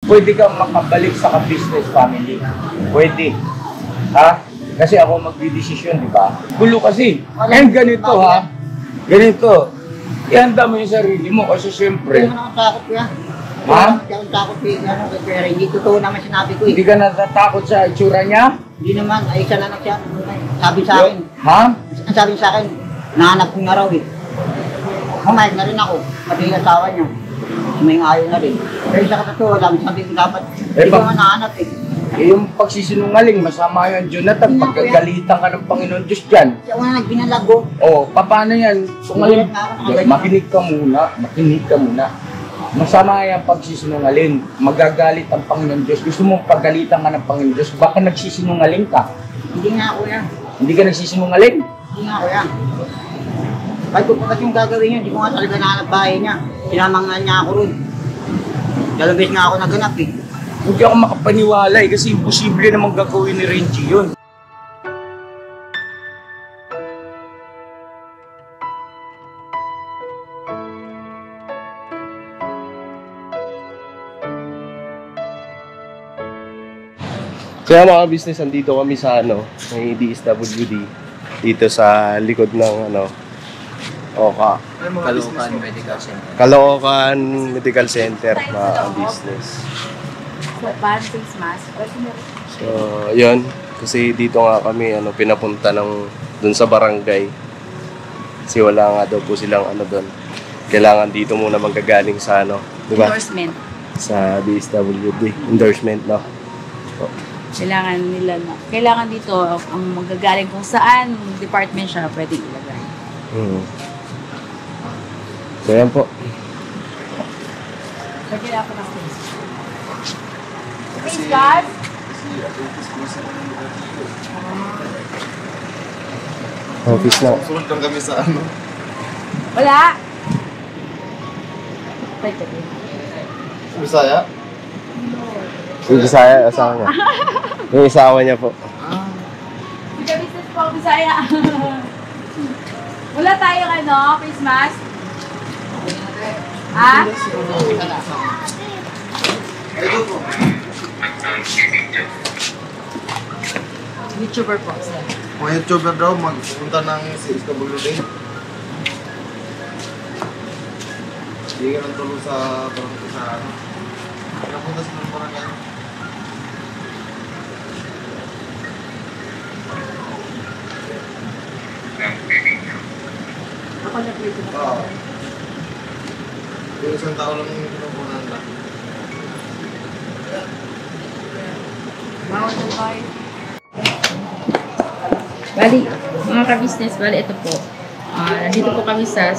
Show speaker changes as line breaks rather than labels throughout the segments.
pwede kang makabalik sa ka-business family. Pwede. Ha? Kasi ako magdidesisyon, di ba? Gulo kasi. Ngayon ganito ha. Ganito. Ihanda mo yung sarili mo kasi siyempre.
Hindi naman ako takot yan.
Ha?
Hindi ako takot pero hindi totoo naman sinabi ko eh.
Hindi ka natatakot sa itsura niya?
Hindi naman, ay isa lang siya. Sabi sa akin.
Ha?
Ang sabi sa akin, nahanap ko nga raw eh. Kumayag na rin ako, pati yung asawa niya. May ayaw na rin. Pero sa katotoo lang, sabi ko dapat, hindi ko nga nahanap eh.
Eh, yung pagsisinungaling, masama yan, Jonathan. Pagkagalitan ka ng Panginoon Diyos dyan.
Siya ko na nagbinalag ko.
Oh, paano yan? Sungaling. Makinig ka muna. Makinig ka muna. Masama yan pagsisinungaling. Magagalit ang Panginoon Diyos. Gusto mo pagalitan ka ng Panginoon Diyos, baka nagsisinungaling ka.
Hindi nga ako yan.
Hindi ka nagsisinungaling?
Hindi nga ako yan. Kahit ko pa yung gagawin yun, hindi ko nga talaga nahanap bahay niya. Sinamang nga niya ako ron. Dalawang beses nga ako naganap eh.
Hindi ako makapaniwala eh, kasi imposible namang gagawin ni Renji yun.
Kaya mga business, andito kami sa may DSWD dito sa likod ng Oka.
Caloocan Medical Center.
Caloocan Medical Center, mga business.
So, bad face mask.
So, yun. Kasi dito nga kami pinapunta dun sa barangay. Kasi wala nga daw po silang doon. Kailangan dito muna manggagaling sa di ba?
Endorsement.
Sa DSWD. Endorsement, no? So,
Kailangan dito ang magagaling kung saan department siya pwede ilagay.
So, yan po.
Pwede ako ng face. Face guard?
Office na.
Susunod lang kami sa
Wala. Pwede.
Bisaya?
Yung Bisaya, asawa niya. Yung asawa niya po.
Business po, Bisaya. Wala tayong face mask? Ha?
Ito po.
YouTuber po, sir.
Mga YouTuber daw, magpunta ng CSWD. Hindi ka nang tulong sa barangay sa napunta sa barangay.
Ako na-play ko.
Oo. Yung isang tao lang yung pinupunan lang.
Bawal ng kayo. Bali, mga ka-business, ito po. Nandito po kami sa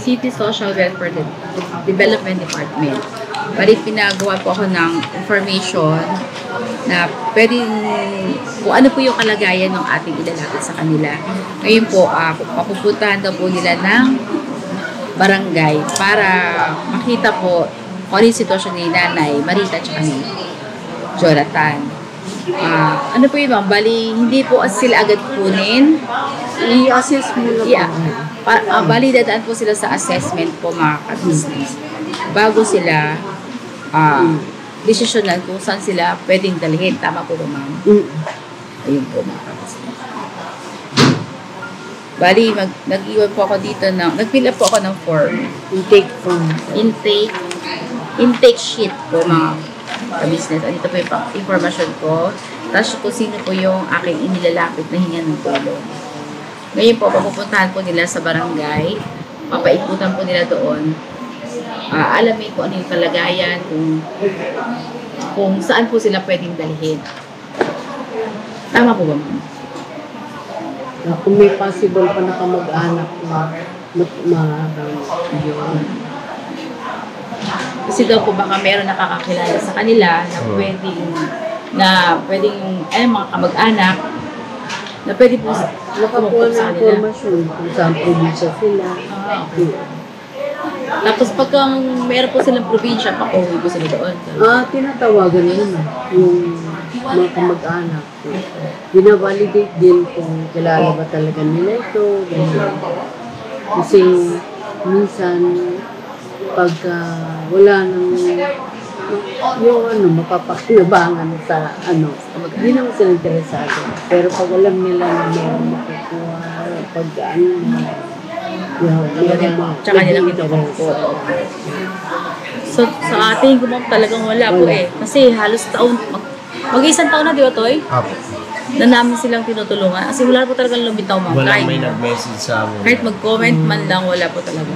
City Social Welfare Development Department. Bali, pinagawa po ako ng information na pwedeng kung ano po yung kalagayan ng ating ilalapit sa kanila. Ngayon po, papupuntahan daw po nila ng barangay para makita po kung ano yung sitwasyon ni Nanay Marita at ni Jonathan. Ano po yun, ma'am? Bali, hindi po sila agad kunin.
I-assess mo lang.
Bali, dadaan po sila sa assessment po, mga ka-business. Bago sila desisyonan kung saan sila pwedeng dalhin. Tama po ba, ma'am? Ayun po, mga ka-business. Bali, nag-iwan po ako dito nag-fill up po ako ng form.
Intake form.
Intake sheet po, mga ka-business. Dito po yung informasyon ko. Tapos kung sino po yung aking inilalapit na hinga ng tulong. Ngayon po, papupuntahan po nila sa barangay. Papaikutan po nila doon. Alamin kung ano yung kalagayan, kung saan po sila pwedeng dalhin. Tama po ba, ma'am?
Kung may possible pa na kamag-anak yun.
Kasi daw po baka meron nakakakilala sa kanila na pwedeng mga kamag-anak na pwede po
Nakakuha ng informasyon kung saan probinsya sila.
Okay. Tapos pagka meron po silang probinsya, pakuwi po sila doon.
Tinatawagan nila yung mga kamag-anak. Binavalidate din kung kilala ba talaga nila ito. Ganyan. Kasi minsan pagka wala nang
yung mapapakinabangan sa hindi naman sila interesado. Pero pag alam nila na meron makukuha, pag
Tsaka nilang pinupukot. So, sa ating gumam talagang wala po eh. Kasi halos taon, mag-isang taon na, di ba, Toy?
Apo.
Na namin silang tinutulungan. Kasi wala po talagang lumitaw, ma'am.
Walang may nag-message sa amin.
Kahit mag-comment man lang, wala po talaga.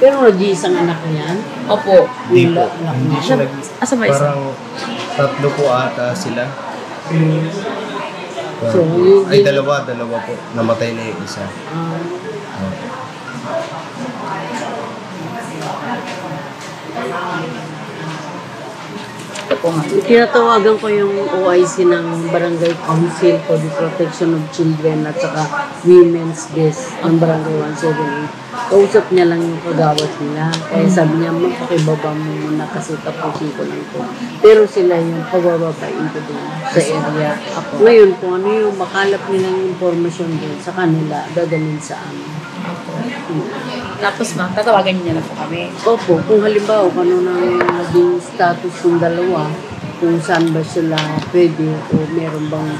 Pero nag-iisang anak niyan?
Opo.
Hindi po. Hindi siya
Asa ba isa?
Parang 3 po ata sila.
So,
Ay, dalawa po. Namatay na yung isa.
Ito po nga.
tinatawagan ko yung OIC ng Barangay Council for the Protection of Children at saka Women's Desk ng Barangay 178. Kausap niya lang yung kagawad nila. Kaya sabi niya, magpakibaba mo muna kasi tapusin ko lang ito. Pero sila yung pagbababain ko doon sa area. Ngayon, kung ano yung makalap nilang informasyon doon sa kanila, dadalhin sa amin.
Tapos ma'am, tatawagan niyo na po kami.
Opo, kung halimbawa, kung ano nang naging status ng dalawa, kung saan ba sila pwede o meron bang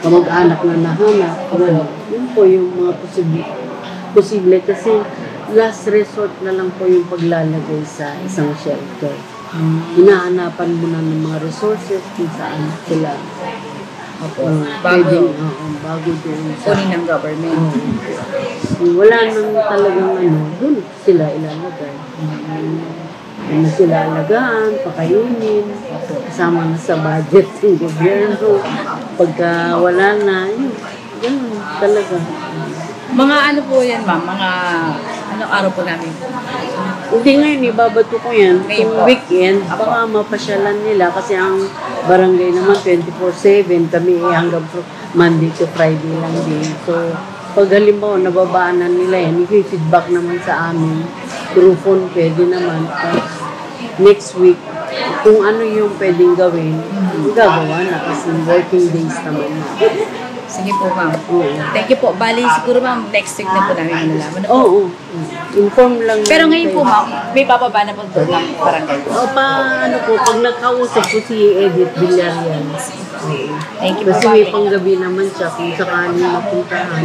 kamag-anak na nahanap, yun po yung mga posible kasi last resort na lang po yung paglalagay sa isang shelter. Hinahanapan mo na ng mga resources kung saan sila
Bago.
bago doon sa
Kunin ng government.
wala nang talagang doon sila ilalagay. Ano sila alagaan, pakainin, kasama na sa budget ng gobyerno. Pagka wala na, yun, ganun talaga.
Mga ano po yan ma'am? Mga anong araw po namin?
Hindi ngayon, ibabato ko yan.
Ngayon
Kung
po.
weekend, baka mapasyalan nila kasi ang barangay naman 24/7, kami hanggang Monday to Friday lang din. So, pag halimbawa nababaanan nila yan, i-feedback naman sa amin. Through phone, pwede naman. Next week, kung ano yung pwedeng gawin, gagawa na kasi working days naman na.
Sige po ma'am. Thank you po. Bali siguro ma'am, next week na po namin malalaman.
Oo. Inform lang.
Pero
namin
ngayon po
kayo.
ma'am, may bababa na po doon ng barangay.
Pag nagkausap ko si Edith Villarreal.
Thank you po
Kasi
ma'am.
may panggabi naman siya kung sakaling mapuntahan,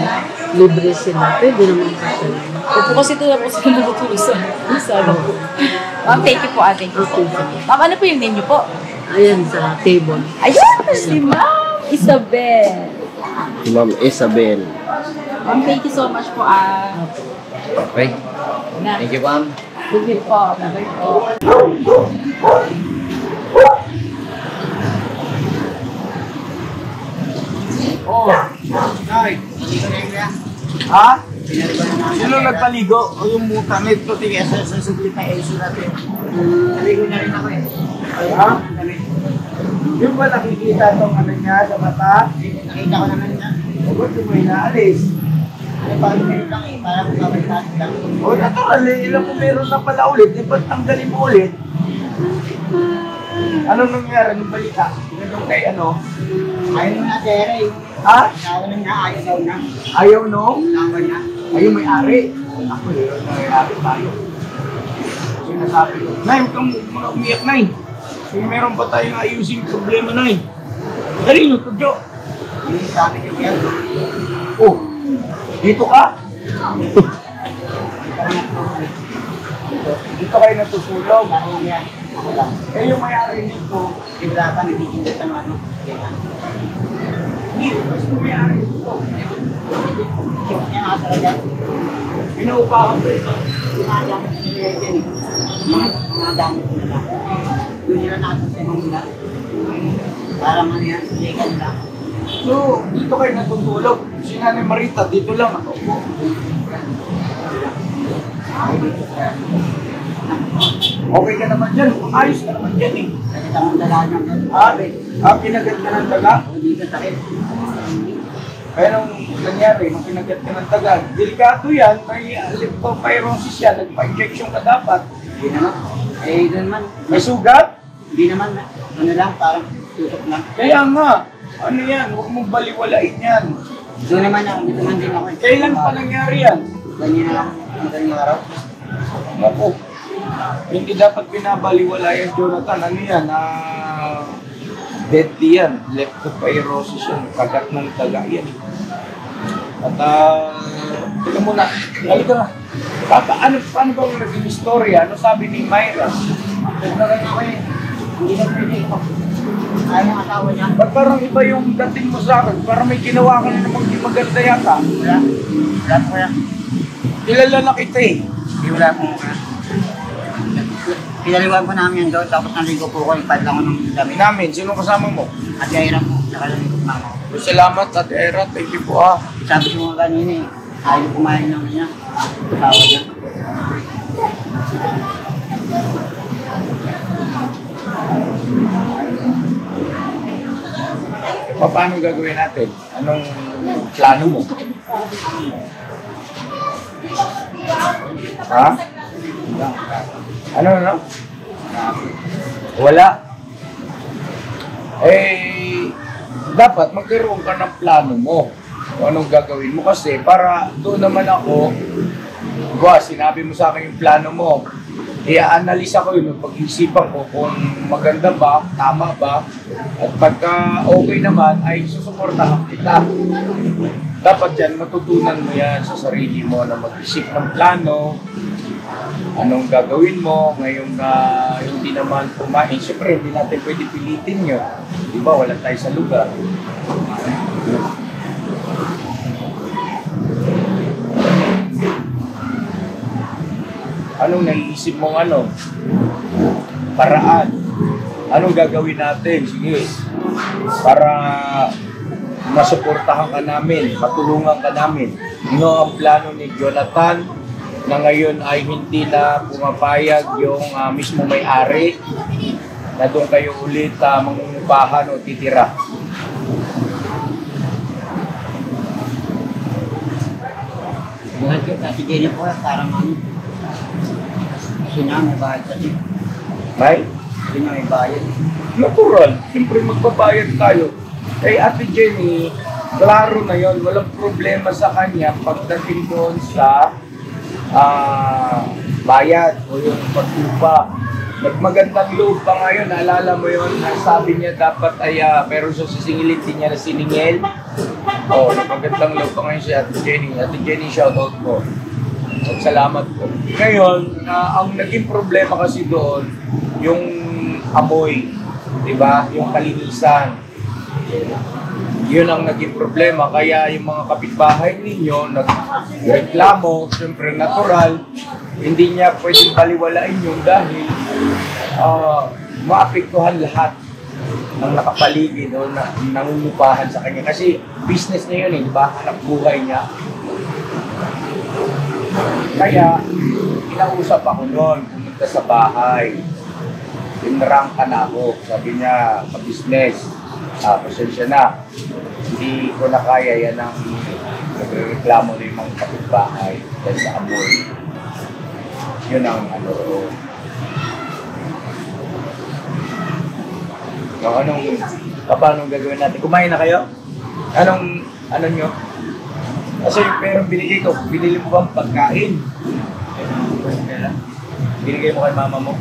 libre sila. Pwede naman kasi.
Opo kasi ito na po sa matutulog sa ano po. Ma'am, thank you po thank you po.
Okay.
Ma'am, ano po yung name niyo po?
Ayan sa table.
Ayun, si Ma'am Isabel.
Si Ma'am Isabel.
Ma'am, thank you so much po.
Okay. Thank you, ma'am.
Sige po. Bye po.
Ha? Sino nagpaligo? O yung muta nito?
Sige, sa sugli pa issue natin. Naligo na rin ako eh.
Ha? Yung ba nakikita itong ano niya sa mata?
Nakita ko naman niya.
Ba't mo inaalis?
Ano pa meron lang eh, parang kabalitan lang.
O natural eh, ilang mo meron na pala ulit, eh ba't tanggalin mo ulit? Anong nangyari ng balita? Ganun kay ano?
Ayaw mo na tere eh.
Ha?
Ayaw na niya, ayaw daw na.
Ayaw no?
Lawan na.
Ayaw may-ari. Ako yun, may-ari tayo. Sinasabi ko, Nay, huwag kang umiyak, Nay. Kung meron pa tayong ayusin problema, Nay. Dali nyo, tudyo.
Yung sabi ko yan.
Oh, dito ka? Dito kayo natutulog.
Parang yan. Ako lang.
Eh, yung may-ari nito,
Wala ka, nagigingit ang ano. Kaya
hindi, gusto may-ari nito.
kaya nga talaga.
Pinaupahan ko ito.
Gumagamit ko nila yan eh. Gumagamit ko nila. Doon nila natin sa mga parang ano yan, legal lang.
So, dito kayo natutulog. Si Nanay Marita, dito lang ako. Okay ka naman dyan. Ayos ka naman dyan eh.
Kasi tamang dala niya.
Pinagat ka ng taga?
Hindi ka sakit.
Kaya nung nangyari, nung pinagat ka ng taga, delikado yan, may leptopyrosis yan, nagpa-injection ka dapat.
Hindi naman. Eh, doon man.
May sugat?
Hindi naman. Ano lang, parang tutok lang.
Kaya nga, ano yan, huwag mong baliwalain yan.
Doon naman ako, dito man din ako.
Kailan pa nangyari yan?
Ganyan na lang, madaling araw.
Naku, hindi dapat binabaliwala yan, Jonathan. Ano yan? Deadly yan. Leptospirosis yan. Kagat ng taga yan. At, tignan mo na. Halika na. Paano bang naging istorya? Ano sabi ni Myra?
Nagkaroon ako eh. Hindi na pwede ito. Ayaw ng asawa niya.
Ba't parang iba yung dating mo sa akin? Parang may ginawa ka na namang di maganda yata.
Wala. Wala po kaya.
Kilala na kita eh.
Hindi wala po kaya. Pinaliwan po namin yan doon, tapos naligo po ko, ipad lang ko ng dami.
Namin, sino kasama mo?
At kaya po, nakaligo po mama ko.
Salamat at Era, thank you po ah.
Sabi ko mga kanina eh, ayaw kumain ng niya. Asawa niya.
Paano gagawin natin? Anong plano mo? Ha? Ano? Wala. Dapat magkaroon ka ng plano mo. Kung anong gagawin mo kasi para doon naman ako, sinabi mo sa akin yung plano mo. I-analyze ako yun, pag-isipan ko kung maganda ba, tama ba, at pagka okay naman ay susuportahan kita. Dapat yan, matutunan mo yan sa sarili mo na mag-isip ng plano, anong gagawin mo ngayong hindi naman kumain. Siyempre, hindi natin pwede pilitin yun. Di ba, wala tayo sa lugar. Anong naiisip mong paraan? Anong gagawin natin? Sige, para masuportahan ka namin, matulungan ka namin. Ano ang plano ni Jonathan na ngayon ay hindi na pumapayag yung mismo may-ari na doon kayo ulit mangungupahan o titira?
Buhay ko, kasi ganyan po, parang kasi na, may bayad kasi.
May?
Kasi na may bayad.
Natural. Siyempre magbabayad tayo. Kay Ate Jenny, klaro na yon, walang problema sa kanya pagdating doon sa bayad o yung pagtupa. Nagmagandang loob pa ngayon, naalala mo yun, sabi niya dapat ay meron siya sisingilin din niya na siningil. Nagmagandang loob pa ngayon si Ate Jenny. Ate Jenny, shoutout po. At salamat po. Ngayon, ang naging problema kasi doon, yung amoy, di ba? Yung kalinisan. Yun ang naging problema. Kaya yung mga kapitbahay ninyo, nagreklamo, siyempre natural, hindi niya pwedeng baliwalain yun dahil maapektuhan lahat ng nakapaligid o nangungupahan sa kanya. Kasi business niya yun, di ba? Hanap buhay niya. Kaya, inausap ako noon, pumunta sa bahay. Tinrang ka na ako. Sabi niya, ka-business, pasensya na. Hindi ko na kaya yan ang nagreklamo ng mga kapitbahay dahil sa amoy. Yun ang paano gagawin natin? Kumain na kayo? Ano nyo? Kasi yung perang binigay ko, binili mo bang pagkain? Binigay mo kay mama mo?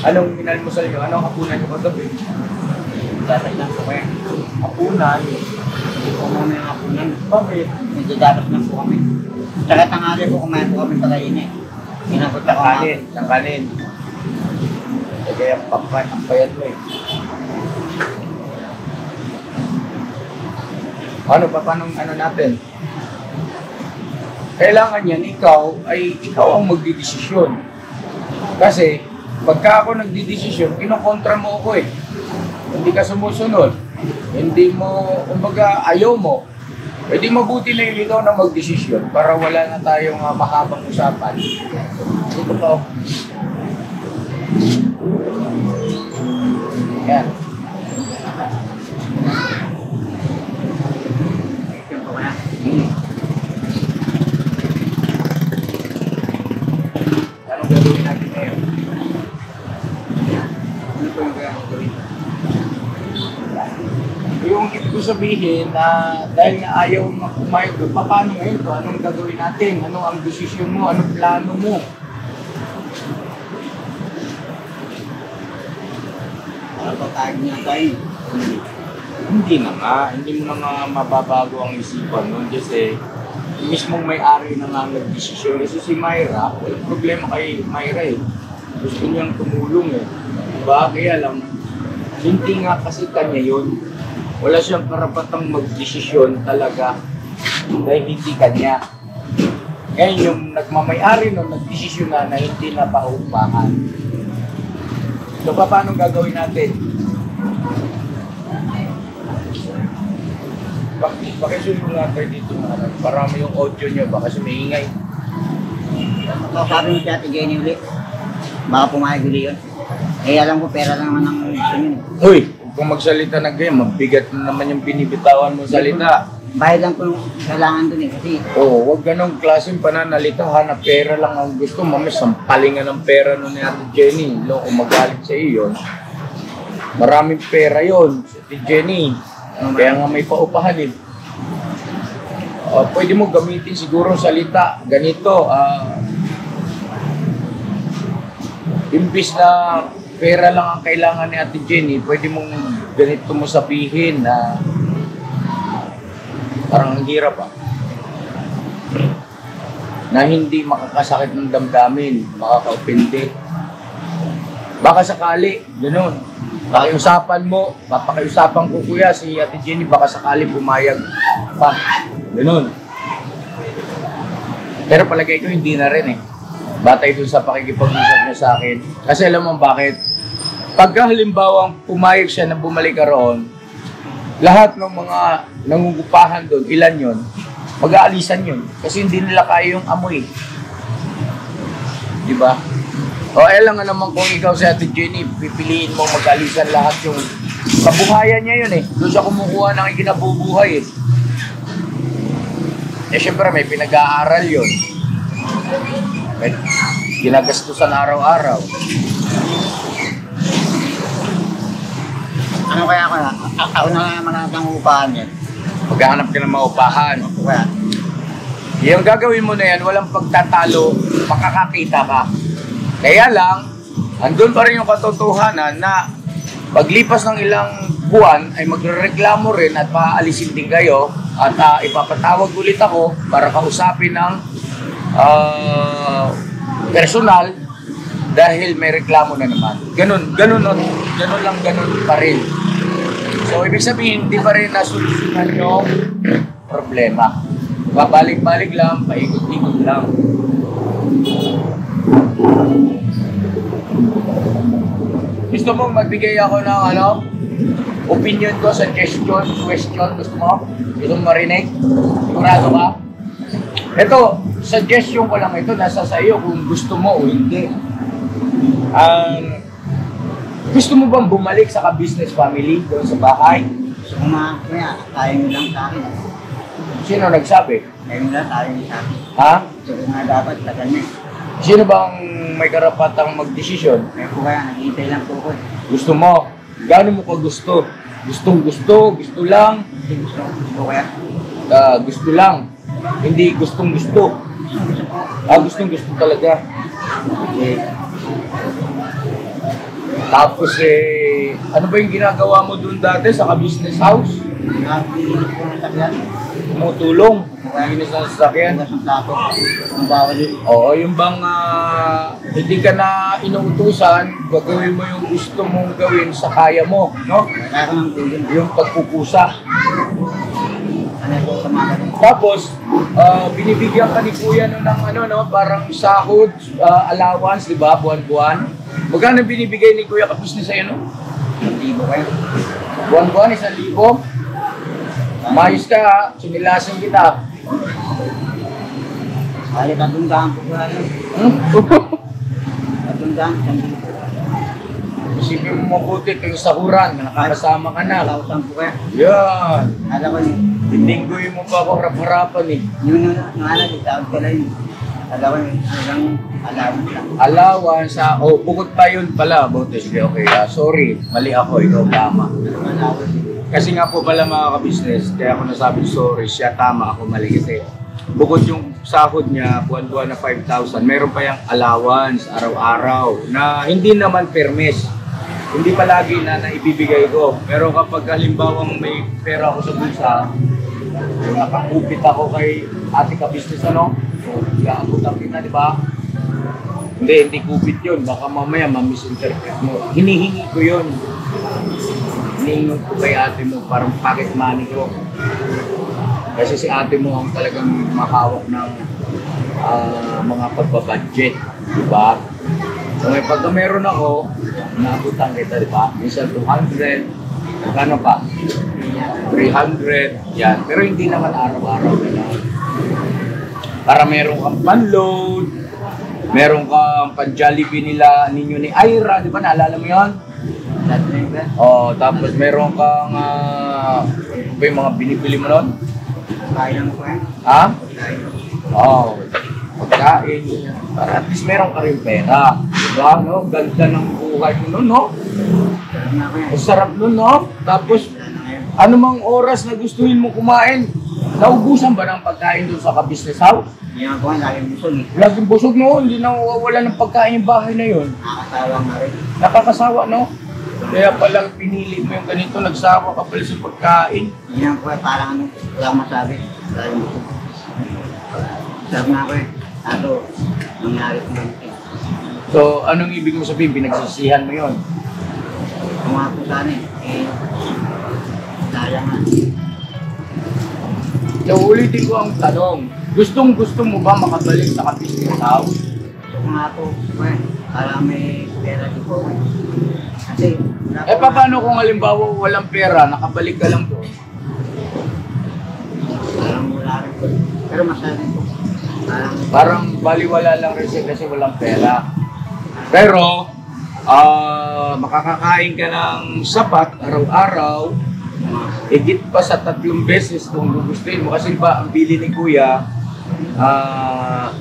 Anong minalmusal nyo? Anong hapunan nyo kagabi?
Dapat lang po kaya.
Hapunan?
Hindi po muna yung hapunan.
Bakit?
Medyo dapat lang po kami. Tsaka tanghali po kumain po kami pagkain eh. Inabot ako
Ng kanin. Kaya ang payat mo eh. Paano natin? Kailangan yan, ikaw ang magdidesisyon. Kasi, pagka ako nagdidesisyon, kinokontra mo ako eh. Hindi ka sumusunod. Hindi mo, kumbaga, ayaw mo. Pwede mabuti na yung ikaw na magdesisyon para wala na tayong mahabang usapan. Ito pa. Yan. Anong gagawin natin ngayon? Ano po yung gagawin? Yung ibig ko sabihin na dahil nga ayaw kumayag doon, paano ngayon ito? Anong gagawin natin? Ano ang desisyon mo? Anong plano mo?
papayag niya tayo.
Hindi na nga. Hindi mo na nga mababago ang isipan nun kasi mismong may-ari na nga nag-desisyon. Kasi si Myra, walang problema kay Myra eh. Gusto niyang tumulong eh. Diba? Kaya lang, hindi nga kasi kanya yun. Wala siyang karapatang mag-desisyon talaga dahil hindi kanya. Ngayon yung nagmamay-ari nun, nag-desisyon na hindi na paupahan. So paano gagawin natin? Pakisunod natin dito para may yung audio nyo, baka sumingay.
Sabi mo si Ate Jenny ulit. Baka pumayag ulit yun. Eh alam ko pera lang naman ang gusto yun.
Uy, kung magsalita na ganyan, mabigat na naman yung binibitawan mo salita.
Bayad lang po yung kailangan dun eh. Kasi
Oo, wag ganong klaseng pananalita, hanap pera lang ang gusto. Mami, sampalingan ng pera nun ni Ate Jenny. Loko, magalit sa iyo yun. Maraming pera yon si Ate Jenny. Kaya nga may paupahan eh. Pwede mo gamitin siguro salita. Ganito, imbis na pera lang ang kailangan ni Ate Jenny, pwede mong ganito mo sabihin na parang ang hirap na hindi makakasakit ng damdamin, makakaupindi. Baka sakali, gano'n. Pakiusapan mo, papakiusapan ko kuya si Ate Jenny, baka sakali pumayag pa. Gano'n. Pero palagay ko hindi na rin eh. Batay dun sa pakikipag-usap niya sa akin. Kasi alam mo bakit? Pagka halimbawang pumayag siya na bumalik ka roon, lahat ng mga nangungupahan doon, ilan yon, mag-aalisan yun. Kasi hindi nila kaya yung amoy. Diba? O lang nga naman kung ikaw si Ate Jenny, pipiliin mo mag-alisan lahat yung kabuhayan niya yun eh. Doon siya kumukuha ng ikinabubuhay eh. Eh syempre may pinag-aaral yun. May ginagastusan araw-araw.
ano kaya ako na? Ako na nga manatang upahan yan.
Maghahanap ka ng maupahan.
Ako kaya.
Yung gagawin mo na yan, walang pagtatalo, makakakita ka. Kaya lang, andun pa rin yung katotohanan na paglipas ng ilang buwan ay magrereklamo rin at maaalisin din kayo at ipapatawag ulit ako para kausapin ng personal dahil may reklamo na naman. Ganun pa rin. So, ibig sabihin, hindi pa rin nasolusyonan yung problema. Babalik-balik lang, paikot-ikot lang. Gusto mong magbigay ako ng opinion ko, suggestion, question, gusto mo? Gusto mong marinig? Sigurado ka? Ito, suggestion ko lang ito, nasa sa iyo kung gusto mo o hindi. Gusto mo bang bumalik sa ka-business family doon sa bahay?
So kung kaya, tayo nyo lang sa akin.
Sino nagsabi?
Tayo nyo lang, tayo nyo sa akin.
Ha?
So kung nga dapat, tagal na.
Sino bang may karapatang magdesisyon?
Kaya po kaya, naghihintay lang po ko.
Gusto mo? Gaano mo ka gusto? Gusto lang?
Hindi gusto kaya.
Gusto lang. Hindi gustong-gusto.
Gusto po.
Gustong-gusto talaga.
Okay.
Tapos ano ba yung ginagawa mo doon dati sa ka-business house?
Nakapilinis po ng sakyan.
Tumutulong. Linis ng sasakyan.
Hugas ng plato. Ang bawal yun.
Oo, yung bang hindi ka na inuutusan, gagawin mo yung gusto mong gawin sa kaya mo, no?
Kaya ko ng tulong.
Yung pagkukusa.
Ano po sa mga ganun.
Tapos, binibigyan ka ni Kuya ng parang sahod, allowance, di ba, buwan-buwan. Magkano binibigay ni Kuya ka-business sa'yo, no?
1,000 kayo.
Buwan-buwan, 1,000. Mayos ka, ha? Sinilasin kita.
Kaya tatundaan po kaya yun. Tatundaan, 1,000.
Isipin mo mabuti ito yung sahuran, nakakasama ka na.
1,000 po kaya.
Yan.
Alam ko yun.
Linggoy mo pa ako harap-harapan eh.
Yung tawag ko lang yun. Alam ko yun. Hanggang allowance lang.
Allowance, bukod pa yun pala. Sige, okay. Sorry, mali ako, ikaw tama.
Allowance.
Kasi nga po pala mga ka-business, kaya ako nasabi sorry, siya tama, ako mali. Kasi bukod yung sahod niya, buwan-buwan na 5,000, meron pa yung allowance, araw-araw, na hindi naman permis. hindi palagi na naibibigay ko. Pero kapag halimbawa may pera ako sa bulsa, yung nakakupit ako kay ate ka-business, ano? Iaabot kita, di ba? Hindi kupit yun. Baka mamaya ma-misinterpret mo. Hinihingi ko yun. Hinihingi ko kay ate mo, parang pocket money ko. Kasi si ate mo ang talagang makahawak ng mga pagbabudget, di ba? So may pagka meron ako, naabutan kita, di ba? Minsan 200, kano pa? 300, yan. Pero hindi naman araw-araw na. Para meron kang pan-load, meron kang pan-Jollibee nila, ninyo ni Ira, di ba? Naalala mo yun? Oh, tapos meron kang, ano ba yung mga binibili mo nun?
Kaya mo eh.
Ha? Oh, pagkain. Para at least meron ka rin pera. Diba, no? Ganda ng buhay mo nun, no? Ang sarap nun, no? Tapos, anumang oras na gustuhin mo kumain, naubusan ba ng pagkain doon sa ka-business house?
Hindi nga po, laging busog eh.
Laging busog, no? Hindi na wala ng pagkain yung bahay na yun.
Nakakasawa nga rin.
Nakakasawa, no? Kaya palang pinili mo yung ganito, nagsawa ka pala sa pagkain.
Hindi nga po, parang ano, wala akong masabi. Laging busog. Sabi nga ko eh, ato, nangyari ko ganito.
So, anong ibig mo sabihin? Pinagsisihan mo yun?
Kung nga po sana eh, daya nga.
So, ulitin ko ang tanong. Gusto mo ba makabalik sa ka-business house?
Kung nga po, eh, parang may pera di po eh. Kasi, wala po-
Paano kung halimbawa walang pera, nakabalik ka lang doon?
Parang wala rin po. Pero masabi po.
Parang baliwala lang rin siya kasi walang pera. Pero, makakakain ka ng sapat araw-araw, higit pa sa 3 beses kung gugustuhin mo. Kasi ba, ang bili ni Kuya,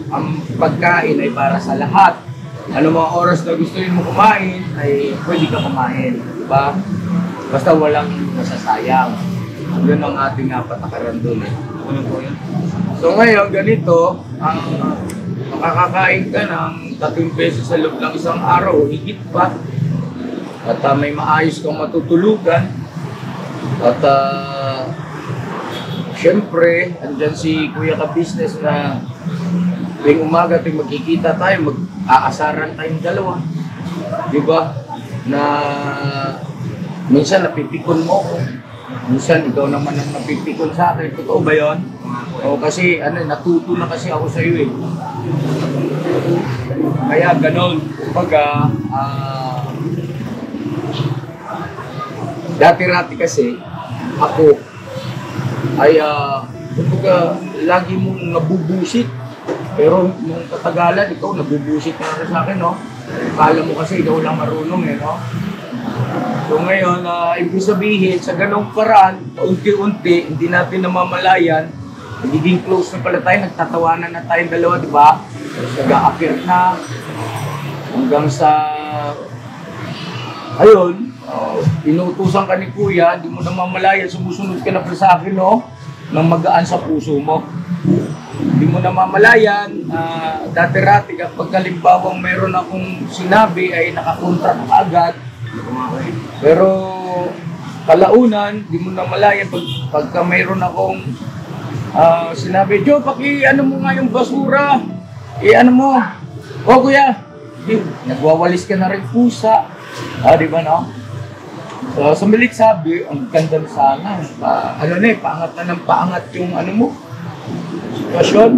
ang pagkain ay para sa lahat. Ano mga oras na gustuhin mo kumain, ay pwede ka kumain. Diba? Basta walang nasasayang. Yun ang ating patakaran doon eh.
Ano po yun?
So ngayon, ganito, makakakain ka ng 3 beses sa loob ng isang araw o higit pa. At may maayos kang matutulugan. At syempre, andyan si Kuya ka-business na tuwing umaga tuwing magkikita tayo, mag-aasaran tayong dalawa. Diba? Na minsan napipikon mo ko. Minsan ikaw naman ang napipikon sa akin. Totoo ba yun? O kasi natuto na kasi ako sa iyo eh. Kaya ganon. Kumbaga, dati-rati kasi ako ay kumbaga lagi mong nabubusit. Pero nung katagalan, ikaw nabubusit na rin sa akin, no? Kala mo kasi ikaw lang marunong eh, no? So ngayon, ibig sabihin, sa ganong paraan, unti-unti, hindi natin namamalayan, nagiging close na pala tayo, nagtatawanan na tayong dalawa, di ba? Nag-a-appear na, hanggang sa, ayun, inutusan ka ni Kuya, hindi mo namamalayan, sumusunod ka na pala sa akin, no? Nang magaan sa puso mo. Hindi mo namamalayan, dati-rati kapag halimbawang meron akong sinabi ay nakakontra ka agad. Pero kalaunan, di mo namalayan pagka mayroon akong sinabi, Joe, ano mo nga yung basura? Ano mo? O Kuya, nagwawalis ka na rin pusa. Di ba no? So, sumilit sabi, ang ganda sana. Paangat na ng paangat yung ano mo. Sitwasyon.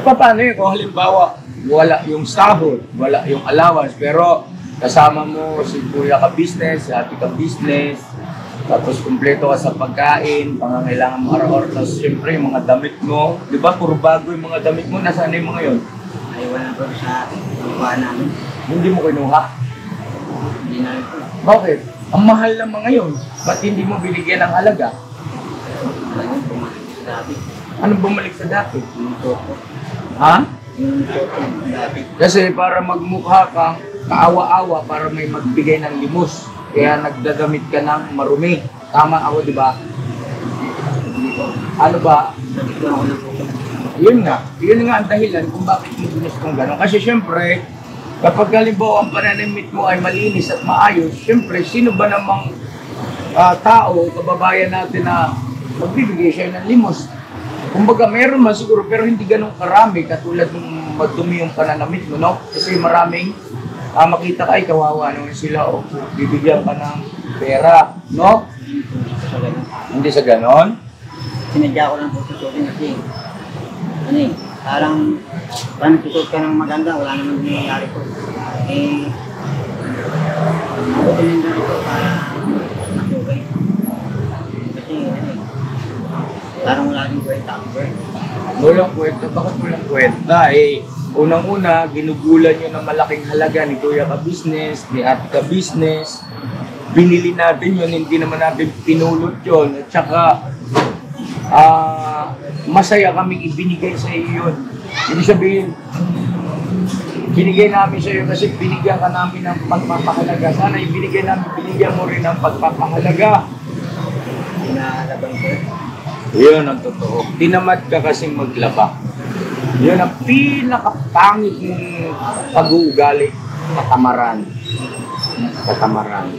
Paano yun kung halimbawa wala yung sahod, wala yung allowance, pero kasama mo si Kuya ka-business, si ate ka-business, tapos kumpleto ka sa pagkain, pangangailangan mo araw-araw, tapos siyempre yung mga damit mo, di ba puro bago yung mga damit mo, nasaan yung mga yun?
Ay, wala po sa kuha namin.
Hindi mo kinuha?
Hindi na rin po.
Bakit? Ang mahal ng mga yun. Ba't hindi mo binigyan ng halaga?
Talagang bumalik sa dati.
Anong bumalik sa dati?
Yung toto.
Ha?
Yung toto dati.
Kasi para magmukha kang kaawa-awa para may magbigay ng limos. Kaya nagdadamit ka ng marumi. Tama ako, di ba? Ano ba?
Dati ko ako ng toto.
Yun nga ang dahilan kung bakit mo ginustong gano'n. Kasi syempre, kapag halimbawa ang pananamit mo ay malinis at maayos, syempre, sino ba namang tao, kababayan natin na magbibigay siya ng limos? Kumbaga, meron man siguro, pero hindi ganun karami, katulad ng madumi yung pananamit mo, no? Kasi maraming makita ka, ay kawawa naman sila, o bibigyan ka ng pera, no? Hindi sa ganon.
Sinadya ko lang po susutin kasi, ano eh, parang susut ka ng maganda, wala naman nangyayari po. Eh, mabuti lang doon ito para masugay. Kasi, ano eh, parang wala din kwenta ang bird.
Walang kwenta. Bakit walang kwenta? Eh, unang-una, ginugulan nyo ng malaking halaga ni Kuya Ka Business, ni Ate Ka Business. Binili natin yun, hindi naman natin pinulot yun. At saka, masaya kaming ibinigay sa iyo yun. Ibig sabihin, binigay namin sa iyo kasi binigyan ka namin ng pagpapahalaga. Sana ibinigay namin, binigyan mo rin ng pagpapahalaga.
Pinahalaban ko.
Yun ang totoo. Tinamad ka kasing maglaba. Yun ang pinakapangit mong pag-uugali. Katamaran. Katamaran.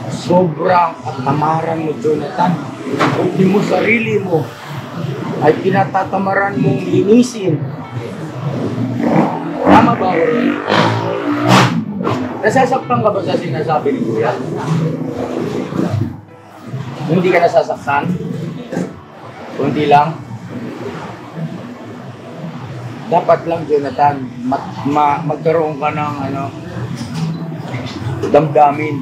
Sobrang katamaran mo, Jonathan. Kung di mo sarili mo ay pinatatamaran mong linisin. Tama ba, Ron? Nasasaktan ka ba sa sinasabi ni Kuya? Hindi ka nasasaktan? Kunti lang? Dapat lang, Jonathan, magkaroon ka ng damdamin.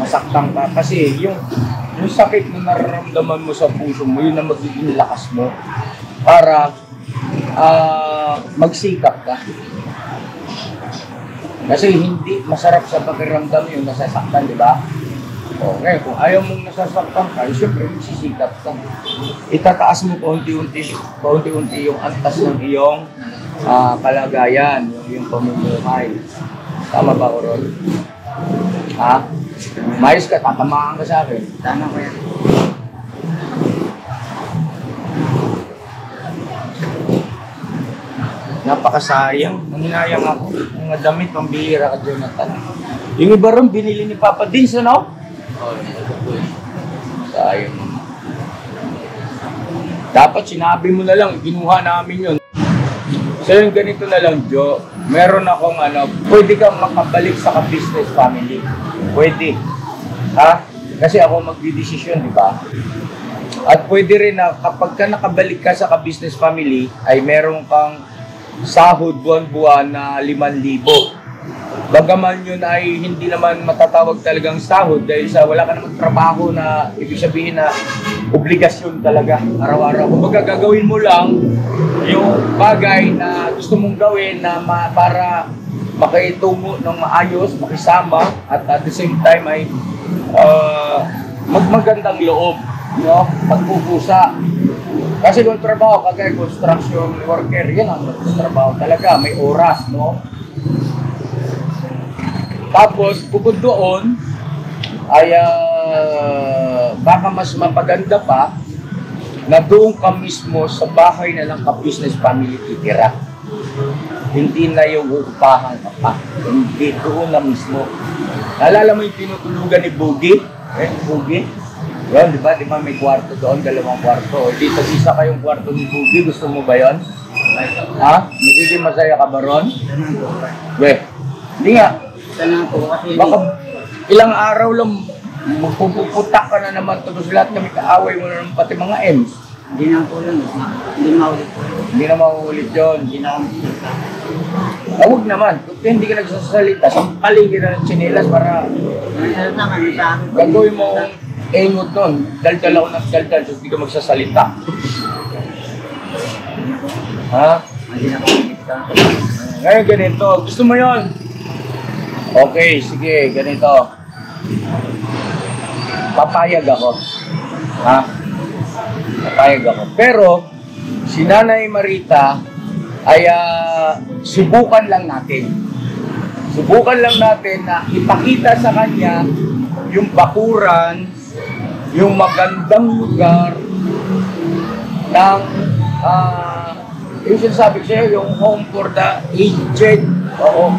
Masaktan ka. Kasi yung sakit na nararamdaman mo sa puso mo, yun ang magiging lakas mo para magsikap ka. Kasi hindi masarap sa pakiramdam yung nasasaktan, di ba? Okay, kung ayaw mong nasasaktan ka, siyempre magsisikap ka. Itataas mo paunti-unti yung antas ng iyong kalagayan, yung pamumuhay. Tama ba, Ron? Ha? Mayos ka, tatamaan ka sa akin.
Tama ko yan.
Napakasayang. Nanginayang ako. Mga damit, pambihira ka, Jonathan. Yung iba rin, binili ni Papa Dins, ano? Sayang. Dapat sinabi mo na lang, ginuha namin yun. So yung ganito na lang, Jo. Meron akong pwede kang makabalik sa ka-business family. Pwede. Ha? Kasi ako magdidesisyon, di ba? At pwede rin na kapag ka nakabalik ka sa ka-business family, ay meron kang sahod buwan-buwan na 5,000. Bagaman yun ay hindi naman matatawag talagang sahod dahil sa wala ka namang trabaho na ibig sabihin na obligasyon talaga araw-araw. Kung gagawin mo lang yung bagay na gusto mong gawin na para makitungo ng maayos, makisama at at the same time ay magmagandang loob, no? Pagpupusa. Kasi kung trabaho, kagaya construction worker, yan ang trabaho talaga, may oras, no? Tapos, bukod doon, ay baka mas mapaganda pa na doon ka mismo sa bahay na lang ka-business family titira. Hindi na yung uupahan ka pa. Hindi, doon na mismo. Naalala mo yung tinutulugan ni Boogie? Boogie? Yan, di ba? Di ba may kwarto doon, 2 kwarto. O dito, isa kayong kwarto ni Boogie. Gusto mo ba yun? Ha? Magiging masaya ka ba ron? Weh, hindi nga. Baka ilang araw lang magpuputak ka na naman tapos lahat kami kaaway mo na naman pati mga M's.
Hindi na po lang. Hindi maulit po.
Hindi na mauulit yun.
Hindi na kami sisa.
Huwag naman. Kung hindi ka nagsasalita, sampalin ka na ng tsinelas para
Ano naman, sa akin po.
gagawin mo ang engot nun. Daldal ako ng daldal so hindi ka magsasalita. Ha?
Hindi na kami sisa.
Ngayon ganito. Gusto mo yun? Okay, sige, ganito. Papayag ako. Ha? Papayag ako. Pero, si Nanay Marita ay subukan lang natin. Subukan lang natin na ipakita sa kanya yung bakuran, yung magandang lugar ng Yung sinasabi ko sa'yo, yung home for the aged. Oo.